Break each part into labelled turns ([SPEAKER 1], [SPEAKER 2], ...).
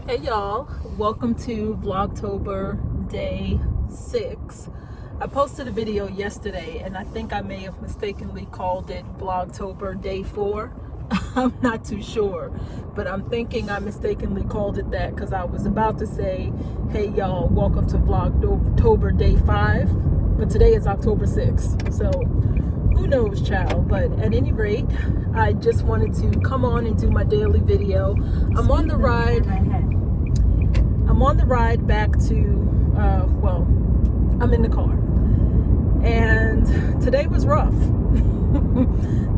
[SPEAKER 1] Hey y'all, welcome to Vlogtober day 6. I posted a video yesterday and I think I may have mistakenly called it Vlogtober day 4. I'm not too sure, but I'm thinking I mistakenly called it that because I was about to say, hey y'all, welcome to Vlogtober day 5, but today is October 6th, so who knows, child. But at any rate, I just wanted to come on and do my daily video. I'm on the ride back to, I'm in the car. And today was rough.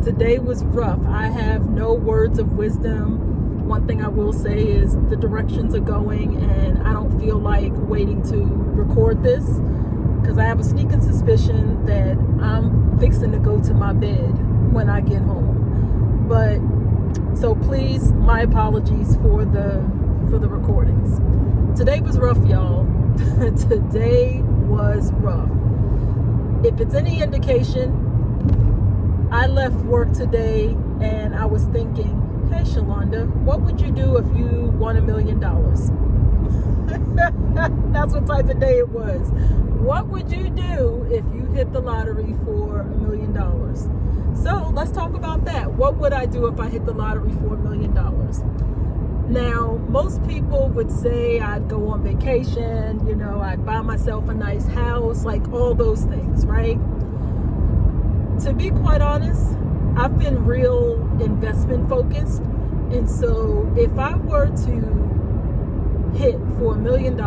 [SPEAKER 1] Today was rough. I have no words of wisdom. One thing I will say is the directions are going and I don't feel like waiting to record this because I have a sneaking suspicion that I'm fixing to go to my bed when I get home. But so please, my apologies for the recordings. Today was rough, y'all. Today was rough. If it's any indication, I left work today and I was thinking, hey Shalonda, what would you do if you won $1 million? That's what type of day it was. What would you do if you hit the lottery for $1 million? So let's talk about that. What would I do if I hit the lottery for $1 million? Now, most people would say I'd go on vacation, I'd buy myself a nice house, like all those things, right? To be quite honest, I've been real investment focused. And so if I were to hit for $1 million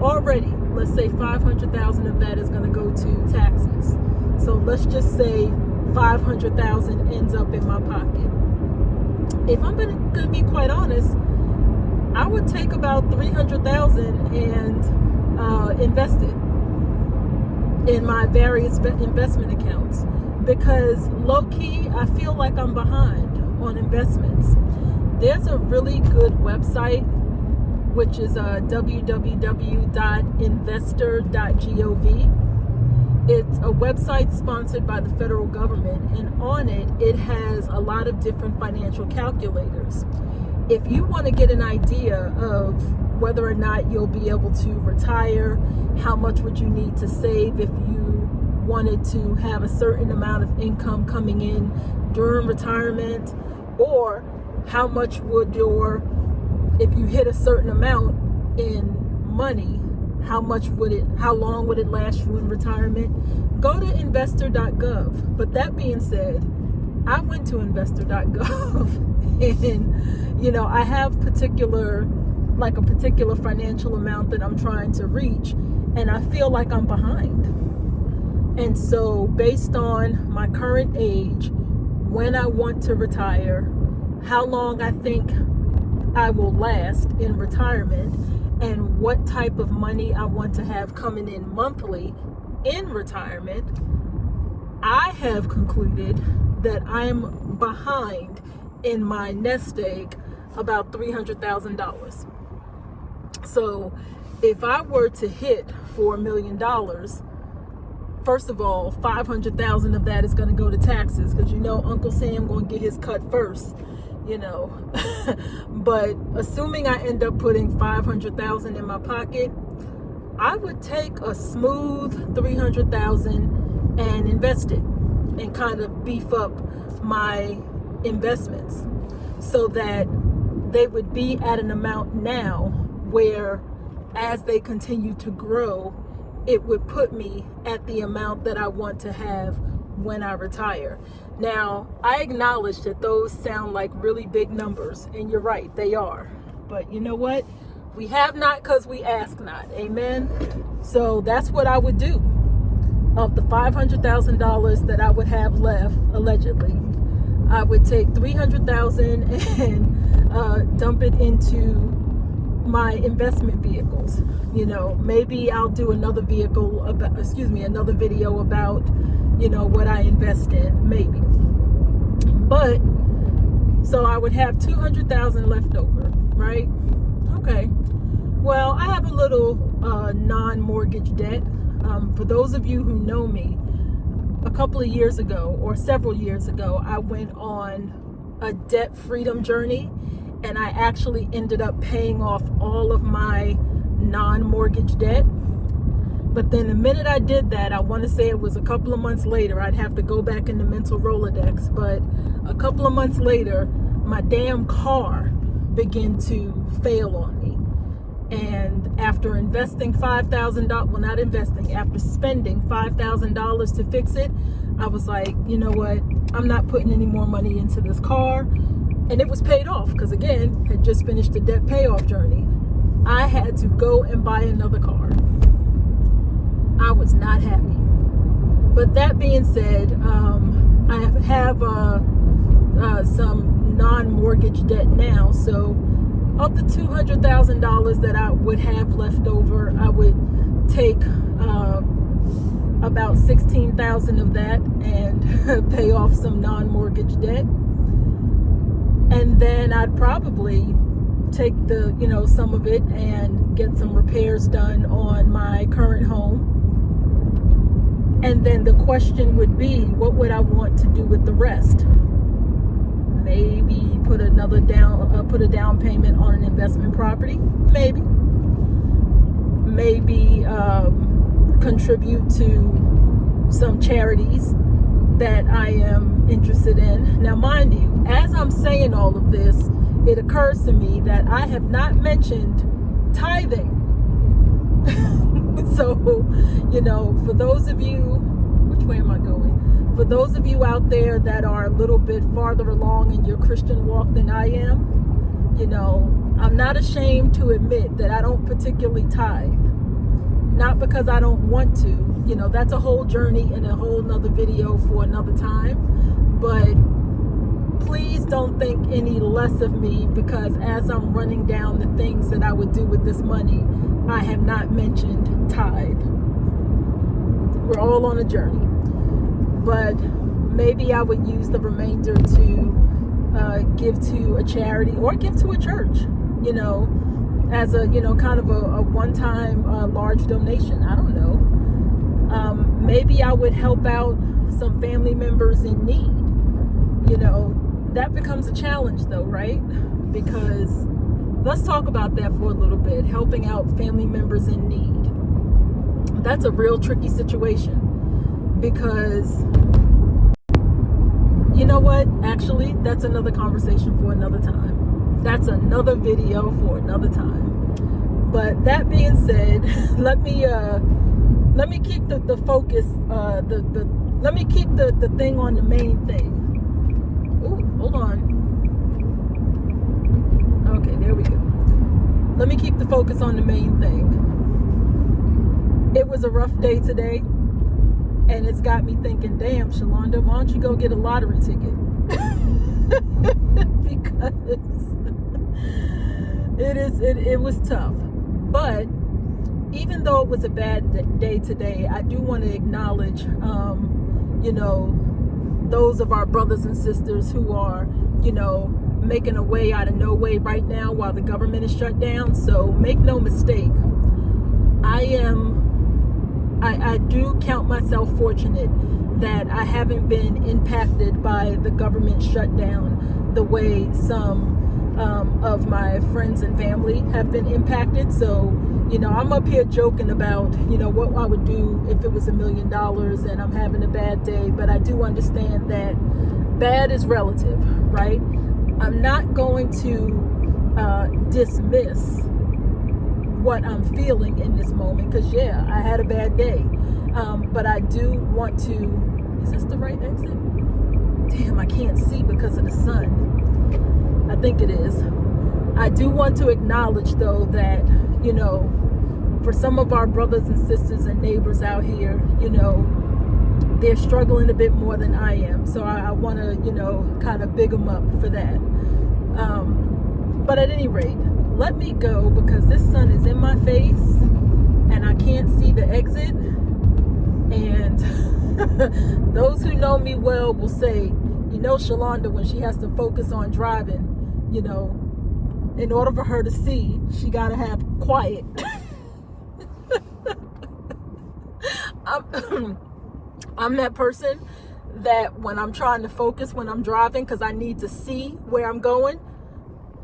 [SPEAKER 1] already, let's say 500,000 of that is going to go to taxes. So let's just say 500,000 ends up in my pocket. If I'm going to be quite honest, I would take about 300,000 and invest it in my various investment accounts, because low-key, I feel like I'm behind on investments. There's a really good website, which is www.investor.gov. It's a website sponsored by the federal government, and on it has a lot of different financial calculators. If you want to get an idea of whether or not you'll be able to retire, how much would you need to save if you wanted to have a certain amount of income coming in during retirement, or how much would if you hit a certain amount in money, how long would it last you in retirement? Go to investor.gov. But that being said, I went to investor.gov and, I have a particular financial amount that I'm trying to reach, and I feel like I'm behind. And so based on my current age, when I want to retire, how long I think I will last in retirement, and what type of money I want to have coming in monthly in retirement, I have concluded that I'm behind in my nest egg about $300,000. So if I were to hit for $1 million, first of all, 500,000 of that is going to go to taxes, because Uncle Sam going to get his cut first. But assuming I end up putting 500,000 in my pocket, I would take a smooth 300,000 and invest it and kind of beef up my investments so that they would be at an amount now where, as they continue to grow, it would put me at the amount that I want to have when I retire. Now, I acknowledge that those sound like really big numbers, and you're right, they are. But you know what? We have not because we ask not. Amen? So that's what I would do. Of the $500,000 that I would have left, allegedly, I would take 300,000 and dump it into my investment vehicles. Maybe I'll do another video about what I invest in, maybe. But so I would have 200,000 left over, right? Okay. Well, I have a little non-mortgage debt. For those of you who know me, a couple of years ago or several years ago, I went on a debt freedom journey, and I actually ended up paying off all of my non-mortgage debt. But then the minute I did that, I want to say it was a couple of months later, I'd have to go back in the mental Rolodex, but a couple of months later, my damn car began to fail on me. And after investing $5,000, well, not investing, after spending $5,000 to fix it, I was like, you know what? I'm not putting any more money into this car. And it was paid off because, again, had just finished the debt payoff journey. I had to go and buy another car. I was not happy. But that being said, I have some non-mortgage debt now. So of the $200,000 that I would have left over, I would take about $16,000 of that and pay off some non-mortgage debt. And then I'd probably take the, some of it and get some repairs done on my current home. And then the question would be, what would I want to do with the rest? Maybe put a down payment on an investment property. Maybe contribute to some charities that I am interested in. Now, mind you, as I'm saying all of this, it occurs to me that I have not mentioned tithing. So, for those of you, which way am I going? For those of you out there that are a little bit farther along in your Christian walk than I am, I'm not ashamed to admit that I don't particularly tithe. Not because I don't want to. That's a whole journey and a whole nother video for another time. But please don't think any less of me because as I'm running down the things that I would do with this money, I have not mentioned tithe. We're all on a journey. But maybe I would use the remainder to give to a charity or give to a church, as a, kind of a one-time large donation. I don't know. Maybe I would help out some family members in need. That becomes a challenge though, right? Because let's talk about that for a little bit. Helping out family members in need. That's a real tricky situation because you know what? Actually, that's another conversation for another time. That's another video for another time. But that being said, let me keep the focus. Let me keep the thing on the main thing. Ooh, hold on. Okay, there we go. Let me keep the focus on the main thing. It was a rough day today, and it's got me thinking, damn, Shalonda, why don't you go get a lottery ticket? Because it was tough. But even though it was a bad day today, I do want to acknowledge, those of our brothers and sisters who are, making a way out of no way right now while the government is shut down. So make no mistake, I do count myself fortunate that I haven't been impacted by the government shutdown the way some of my friends and family have been impacted. So, I'm up here joking about, what I would do if it was $1 million and I'm having a bad day. But I do understand that bad is relative, right? I'm not going to dismiss what I'm feeling in this moment because, yeah, I had a bad day. But I do want to, is this the right exit? Damn, I can't see because of the sun. I think it is. I do want to acknowledge, though, that, for some of our brothers and sisters and neighbors out here, they're struggling a bit more than I am. So I want to, kind of big them up for that. But at any rate, let me go because this sun is in my face and I can't see the exit. And those who know me well will say, Shalonda, when she has to focus on driving, in order for her to see, she got to have quiet. I'm that person that when I'm trying to focus when I'm driving because I need to see where I'm going,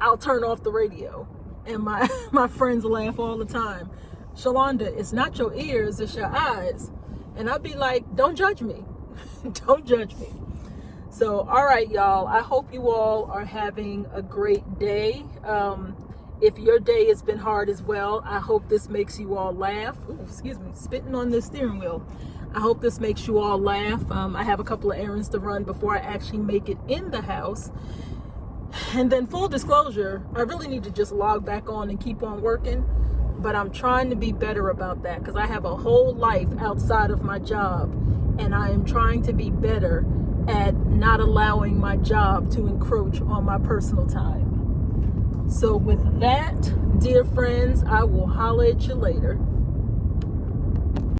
[SPEAKER 1] I'll turn off the radio. And my, my friends laugh all the time. Shalonda, it's not your ears, it's your eyes. And I'll be like, don't judge me. Don't judge me. So, all right, y'all. I hope you all are having a great day. If your day has been hard as well, I hope this makes you all laugh. Ooh, excuse me, spitting on the steering wheel. I hope this makes you all laugh. I have a couple of errands to run before I actually make it in the house. And then full disclosure, I really need to just log back on and keep on working. But I'm trying to be better about that because I have a whole life outside of my job. And I am trying to be better at not allowing my job to encroach on my personal time. So with that, dear friends, I will holler at you later.